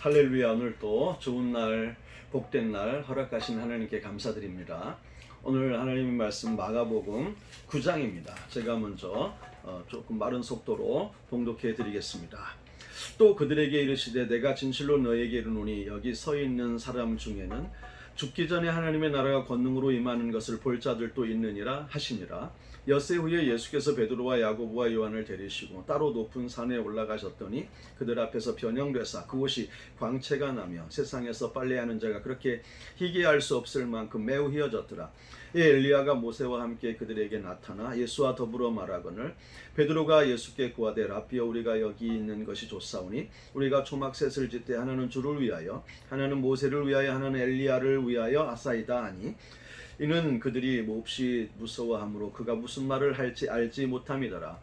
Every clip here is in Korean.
할렐루야. 오늘 또 좋은 날, 복된 날 허락하신 하나님께 감사드립니다. 오늘 하나님의 말씀 마가복음 9장입니다. 제가 먼저 조금 빠른 속도로 봉독해 드리겠습니다. 또 그들에게 이르시되 내가 진실로 너에게 이르노니 여기 서 있는 사람 중에는 죽기 전에 하나님의 나라가 권능으로 임하는 것을 볼 자들도 있느니라 하시니라. 엿새 후에 예수께서 베드로와 야고보와 요한을 데리시고 따로 높은 산에 올라가셨더니 그들 앞에서 변형되사 그곳이 광채가 나며 세상에서 빨래하는 자가 그렇게 희귀할 수 없을 만큼 매우 희어졌더라. 이 엘리야가 모세와 함께 그들에게 나타나 예수와 더불어 말하거늘 베드로가 예수께 구하되 라삐여 우리가 여기 있는 것이 좋사오니 우리가 초막셋을 짓되 하나는 주를 위하여 하나는 모세를 위하여 하나는 엘리야를 위하여 하사이다 하니 이는 그들이 몹시 무서워하므로 그가 무슨 말을 할지 알지 못함이더라.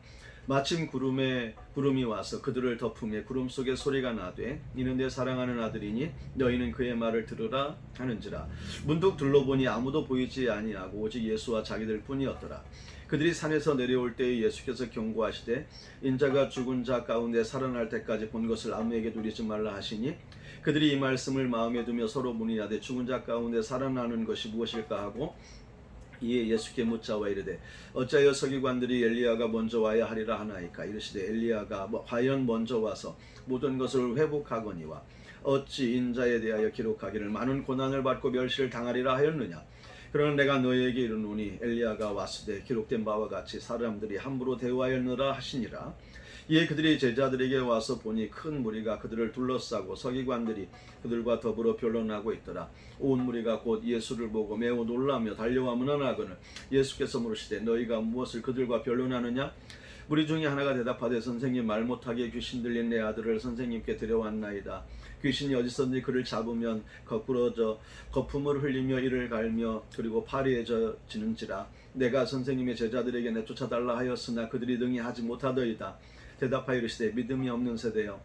마침 구름이 와서 그들을 덮음에 구름 속에 소리가 나되 이는 내 사랑하는 아들이니 너희는 그의 말을 들으라 하는지라. 문득 둘러보니 아무도 보이지 아니하고 오직 예수와 자기들 뿐이었더라. 그들이 산에서 내려올 때에 예수께서 경고하시되 인자가 죽은 자 가운데 살아날 때까지 본 것을 아무에게 누리지 말라 하시니 그들이 이 말씀을 마음에 두며 서로 문의하되 죽은 자 가운데 살아나는 것이 무엇일까 하고 이에 예수께 묻자와 이르되 어찌하여 서기관들이 엘리야가 먼저 와야 하리라 하나이까. 이르시되 엘리야가 과연 먼저 와서 모든 것을 회복하거니와 어찌 인자에 대하여 기록하기를 많은 고난을 받고 멸시를 당하리라 하였느냐. 그러나 내가 너희에게 이르노니 엘리야가 왔으되 기록된 바와 같이 사람들이 함부로 대우하였느라 하시니라. 이에 그들이 제자들에게 와서 보니 큰 무리가 그들을 둘러싸고 서기관들이 그들과 더불어 변론하고 있더라. 온 무리가 곧 예수를 보고 매우 놀라며 달려와 문안하거늘 예수께서 물으시되 너희가 무엇을 그들과 변론하느냐. 무리 중에 하나가 대답하되 선생님 말 못하게 귀신 들린 내 아들을 선생님께 데려왔나이다. 귀신이 어디서든지 그를 잡으면 거꾸러져 거품을 흘리며 이를 갈며 그리고 파리해지는지라. 내가 선생님의 제자들에게 내쫓아달라 하였으나 그들이 능히 하지 못하더이다. 대답하여 이르시되 믿음이 없는 세대여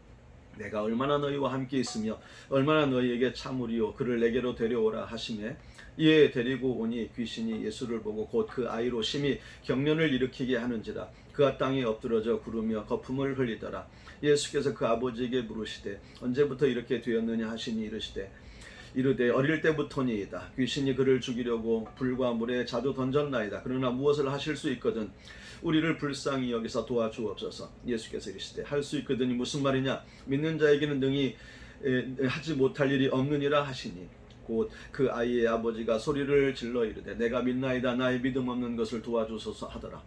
내가 얼마나 너희와 함께 있으며 얼마나 너희에게 참으리요. 그를 내게로 데려오라 하시매 이에 데리고 오니 귀신이 예수를 보고 곧 그 아이로 심히 경련을 일으키게 하는지라. 그가 땅에 엎드러져 구르며 거품을 흘리더라. 예수께서 그 아버지에게 물으시되 언제부터 이렇게 되었느냐 하시니 이르되 어릴 때부터니이다. 귀신이 그를 죽이려고 불과 물에 자주 던졌나이다. 그러나 무엇을 하실 수 있거든 우리를 불쌍히 여기서 도와주옵소서. 예수께서 이르시되 할 수 있거든이 무슨 말이냐. 믿는 자에게는 능히 하지 못할 일이 없느니라 하시니 곧 그 아이의 아버지가 소리를 질러 이르되 내가 믿나이다. 나의 믿음 없는 것을 도와주소서 하더라.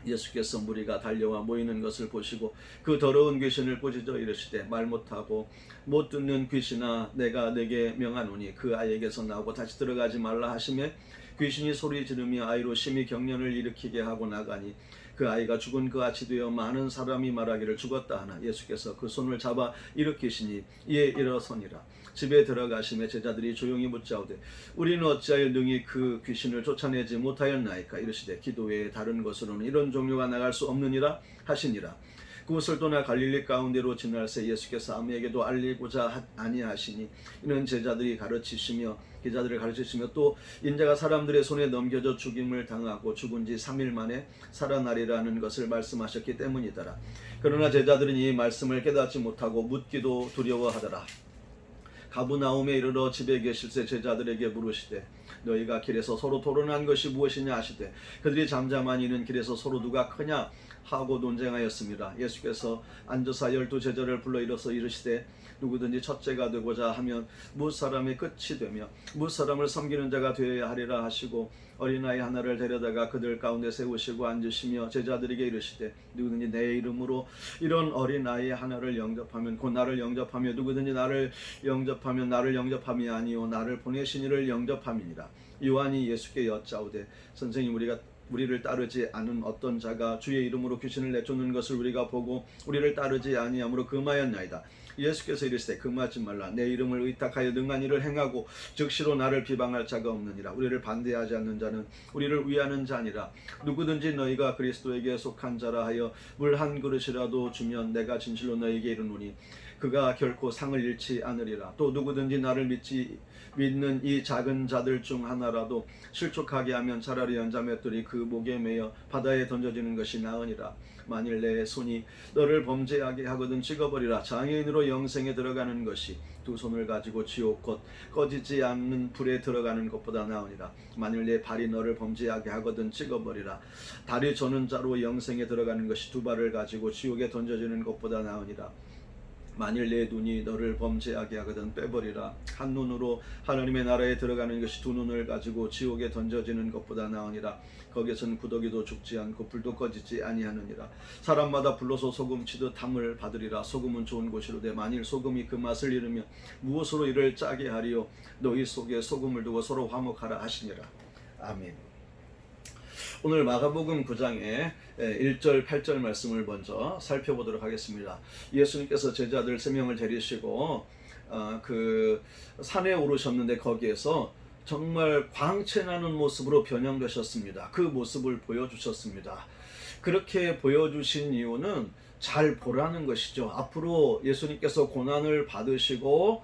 예수께서 무리가 달려와 모이는 것을 보시고 그 더러운 귀신을 꾸짖어 이르시되 말 못하고 못 듣는 귀신아 내가 네게 명하노니 그 아이에게서 나오고 다시 들어가지 말라 하시매 귀신이 소리 지르며 아이로 심히 경련을 일으키게 하고 나가니 그 아이가 죽은 그 아치 되어 많은 사람이 말하기를 죽었다 하나 예수께서 그 손을 잡아 일으키시니 이에 일어서니라. 집에 들어가심에 제자들이 조용히 묻자오되 우리는 어찌하여 능히 그 귀신을 쫓아내지 못하였나이까. 이르시되 기도 외에 다른 것으로는 이런 종류가 나갈 수 없느니라 하시니라. 그곳을 떠나 갈릴리 가운데로 지날새 예수께서 아무에게도 알리고자 아니하시니 이는 제자들을 가르치시며 또 인자가 사람들의 손에 넘겨져 죽임을 당하고 죽은 지 3일 만에 살아나리라는 것을 말씀하셨기 때문이더라. 그러나 제자들은 이 말씀을 깨닫지 못하고 묻기도 두려워하더라. 가브나움에 이르러 집에 계실새 제자들에게 물으시되 너희가 길에서 서로 토론한 것이 무엇이냐 하시되 그들이 잠잠한 이는 길에서 서로 누가 크냐 하고 논쟁하였습니다. 예수께서 앉으사 12제자를 불러 일어서 이르시되 누구든지 첫째가 되고자 하면 무사람의 끝이 되며 무사람을 섬기는 자가 되어야 하리라 하시고 어린아이 하나를 데려다가 그들 가운데 세우시고 앉으시며 제자들에게 이르시되 누구든지 내 이름으로 이런 어린아이 하나를 영접하면 곧 나를 영접하며 누구든지 나를 영접하면 나를 영접함이 아니요 나를 보내신 이를 영접함이니라. 요한이 예수께 여짜오되 선생님 우리를 따르지 않은 어떤 자가 주의 이름으로 귀신을 내쫓는 것을 우리가 보고 우리를 따르지 아니함으로 금하였나이다. 예수께서 이르시되 금하지 말라. 내 이름을 의탁하여 능한 일을 행하고 즉시로 나를 비방할 자가 없느니라. 우리를 반대하지 않는 자는 우리를 위하는 자니라. 누구든지 너희가 그리스도에게 속한 자라 하여 물 한 그릇이라도 주면 내가 진실로 너희에게 이르노니 그가 결코 상을 잃지 않으리라. 또 누구든지 나를 믿는 이 작은 자들 중 하나라도 실족하게 하면 차라리 연자맷돌이 그 목에 매여 바다에 던져지는 것이 나으니라. 만일 내 손이 너를 범죄하게 하거든 찍어버리라. 장애인으로 영생에 들어가는 것이 두 손을 가지고 지옥 곧 꺼지지 않는 불에 들어가는 것보다 나으니라. 만일 내 발이 너를 범죄하게 하거든 찍어버리라. 다리 저는 자로 영생에 들어가는 것이 두 발을 가지고 지옥에 던져지는 것보다 나으니라. 만일 내 눈이 너를 범죄하게 하거든 빼버리라. 한 눈으로 하나님의 나라에 들어가는 것이 두 눈을 가지고 지옥에 던져지는 것보다 나으니라. 거기서는 구더기도 죽지 않고 불도 꺼지지 아니하느니라. 사람마다 불로서 소금치듯 함을 받으리라. 소금은 좋은 것이로되 만일 소금이 그 맛을 잃으면 무엇으로 이를 짜게 하리요. 너희 속에 소금을 두고 서로 화목하라 하시니라. 아멘. 오늘 마가복음 9장의 1절 8절 말씀을 먼저 살펴보도록 하겠습니다. 예수님께서 제자들 3명을 데리시고 그 산에 오르셨는데 거기에서 정말 광채나는 모습으로 변형되셨습니다. 그 모습을 보여주셨습니다. 그렇게 보여주신 이유는 잘 보라는 것이죠. 앞으로 예수님께서 고난을 받으시고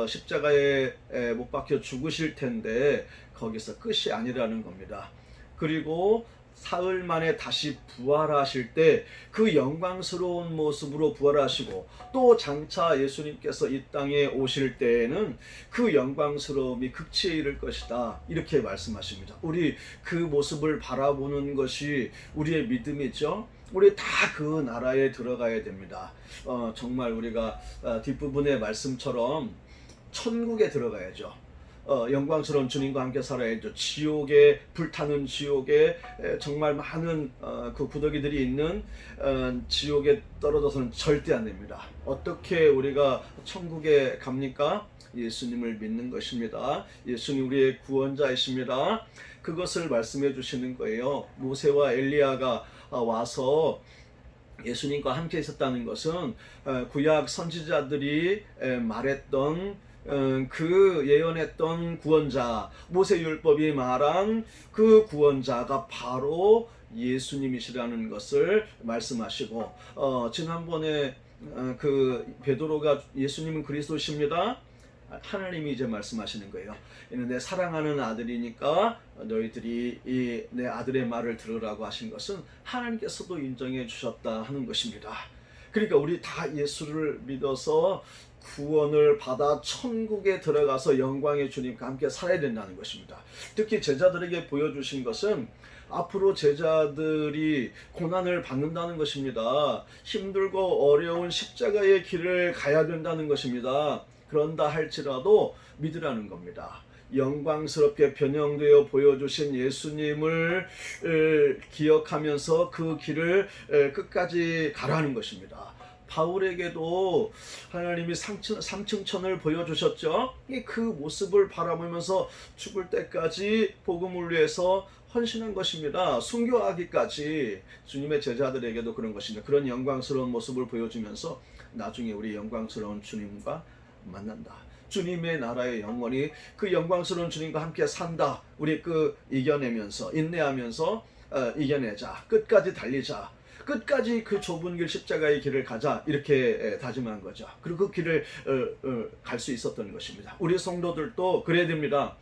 십자가에 못 박혀 죽으실 텐데 거기서 끝이 아니라는 겁니다. 그리고 사흘 만에 다시 부활하실 때 그 영광스러운 모습으로 부활하시고 또 장차 예수님께서 이 땅에 오실 때에는 그 영광스러움이 극치에 이를 것이다. 이렇게 말씀하십니다. 우리 그 모습을 바라보는 것이 우리의 믿음이죠. 우리 다 그 나라에 들어가야 됩니다. 정말 우리가 뒷부분의 말씀처럼 천국에 들어가야죠. 영광스러운 주님과 함께 살아야죠. 지옥에 불타는 지옥에 정말 많은 그 구더기들이 있는 지옥에 떨어져서는 절대 안 됩니다. 어떻게 우리가 천국에 갑니까? 예수님을 믿는 것입니다. 예수님 우리의 구원자이십니다. 그것을 말씀해 주시는 거예요. 모세와 엘리야가 와서 예수님과 함께 있었다는 것은 구약 선지자들이 말했던 그 예언했던 구원자, 모세율법이 말한 그 구원자가 바로 예수님이시라는 것을 말씀하시고 지난번에 그 베드로가 예수님은 그리스도십니다. 하나님이 이제 말씀하시는 거예요. 이는 내 사랑하는 아들이니까 너희들이 이 내 아들의 말을 들으라고 하신 것은 하나님께서도 인정해 주셨다 하는 것입니다. 그러니까 우리 다 예수를 믿어서 구원을 받아 천국에 들어가서 영광의 주님과 함께 살아야 된다는 것입니다. 특히 제자들에게 보여주신 것은 앞으로 제자들이 고난을 받는다는 것입니다. 힘들고 어려운 십자가의 길을 가야 된다는 것입니다. 그런다 할지라도 믿으라는 겁니다. 영광스럽게 변형되어 보여주신 예수님을 기억하면서 그 길을 끝까지 가라는 것입니다. 바울에게도 하나님이 삼층천을 보여주셨죠. 그 모습을 바라보면서 죽을 때까지 복음을 위해서 헌신한 것입니다. 순교하기까지. 주님의 제자들에게도 그런 것입니다. 그런 영광스러운 모습을 보여주면서 나중에 우리 영광스러운 주님과 만난다. 주님의 나라의 영원히 그 영광스러운 주님과 함께 산다. 우리 이겨내면서 인내하면서 이겨내자. 끝까지 달리자. 끝까지 그 좁은 길 십자가의 길을 가자. 이렇게 다짐한 거죠. 그리고 그 길을 갈 수 있었던 것입니다. 우리 성도들도 그래야 됩니다.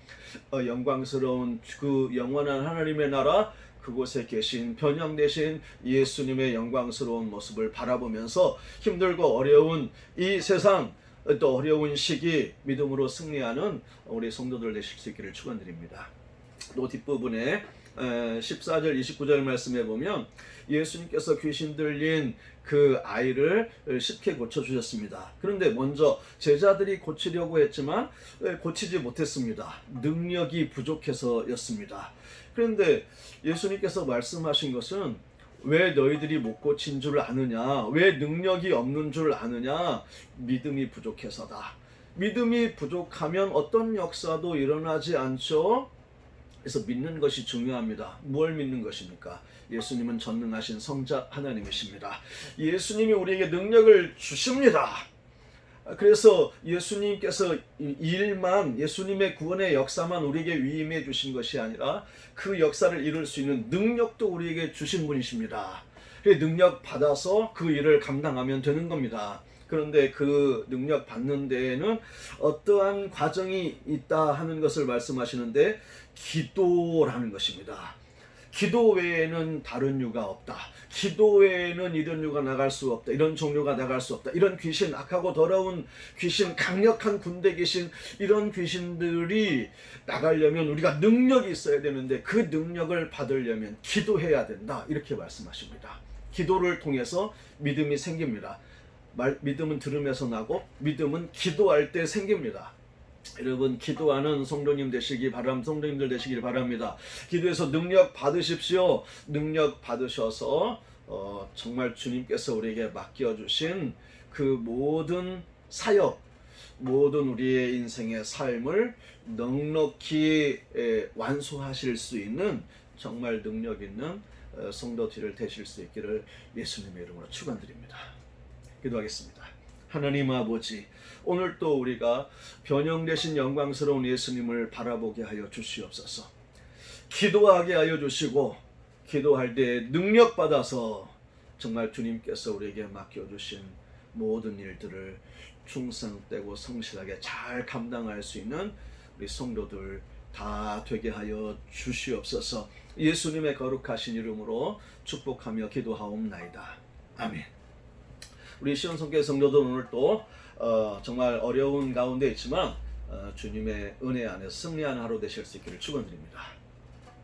영광스러운 그 영원한 하나님의 나라 그곳에 계신 변형되신 예수님의 영광스러운 모습을 바라보면서 힘들고 어려운 이 세상 또 어려운 시기 믿음으로 승리하는 우리 성도들 되실 수 있기를 축원드립니다. 또 뒷부분에 14절 29절 말씀에 보면 예수님께서 귀신 들린 그 아이를 쉽게 고쳐주셨습니다. 그런데 먼저 제자들이 고치려고 했지만 고치지 못했습니다. 능력이 부족해서였습니다. 그런데 예수님께서 말씀하신 것은 왜 너희들이 못 고친 줄 아느냐? 왜 능력이 없는 줄 아느냐? 믿음이 부족해서다. 믿음이 부족하면 어떤 역사도 일어나지 않죠? 그래서 믿는 것이 중요합니다. 뭘 믿는 것입니까? 예수님은 전능하신 성자 하나님이십니다. 예수님이 우리에게 능력을 주십니다. 그래서 예수님께서 일만 예수님의 구원의 역사만 우리에게 위임해 주신 것이 아니라 그 역사를 이룰 수 있는 능력도 우리에게 주신 분이십니다. 그 능력 받아서 그 일을 감당하면 되는 겁니다. 그런데 그 능력 받는 데에는 어떠한 과정이 있다 하는 것을 말씀하시는데 기도라는 것입니다. 기도 외에는 다른 유가 없다. 기도 외에는 이런 유가 나갈 수 없다. 이런 종류가 나갈 수 없다. 이런 귀신, 악하고 더러운 귀신, 강력한 군대 귀신, 이런 귀신들이 나가려면 우리가 능력이 있어야 되는데 그 능력을 받으려면 기도해야 된다. 이렇게 말씀하십니다. 기도를 통해서 믿음이 생깁니다. 믿음은 들음에서 나고 믿음은 기도할 때 생깁니다. 여러분, 기도하는 성도님들 되시길 바랍니다. 기도해서 능력 받으십시오. 능력 받으셔서 정말 주님께서 우리에게 맡겨주신 그 모든 사역, 모든 우리의 인생의 삶을 넉넉히 완수하실 수 있는 정말 능력 있는 성도들을 되실 수 있기를 예수님의 이름으로 축원드립니다. 기도하겠습니다. 하나님 아버지, 오늘 또 우리가 변형되신 영광스러운 예수님을 바라보게 하여 주시옵소서. 기도하게 하여 주시고 기도할 때 능력 받아서 정말 주님께서 우리에게 맡겨주신 모든 일들을 충성되고 성실하게 잘 감당할 수 있는 우리 성도들 다 되게 하여 주시옵소서. 예수님의 거룩하신 이름으로 축복하며 기도하옵나이다. 아멘. 우리 시온성교 성도들 오늘 또 정말 어려운 가운데 있지만 주님의 은혜 안에 승리하는 하루 되실 수 있기를 축원드립니다.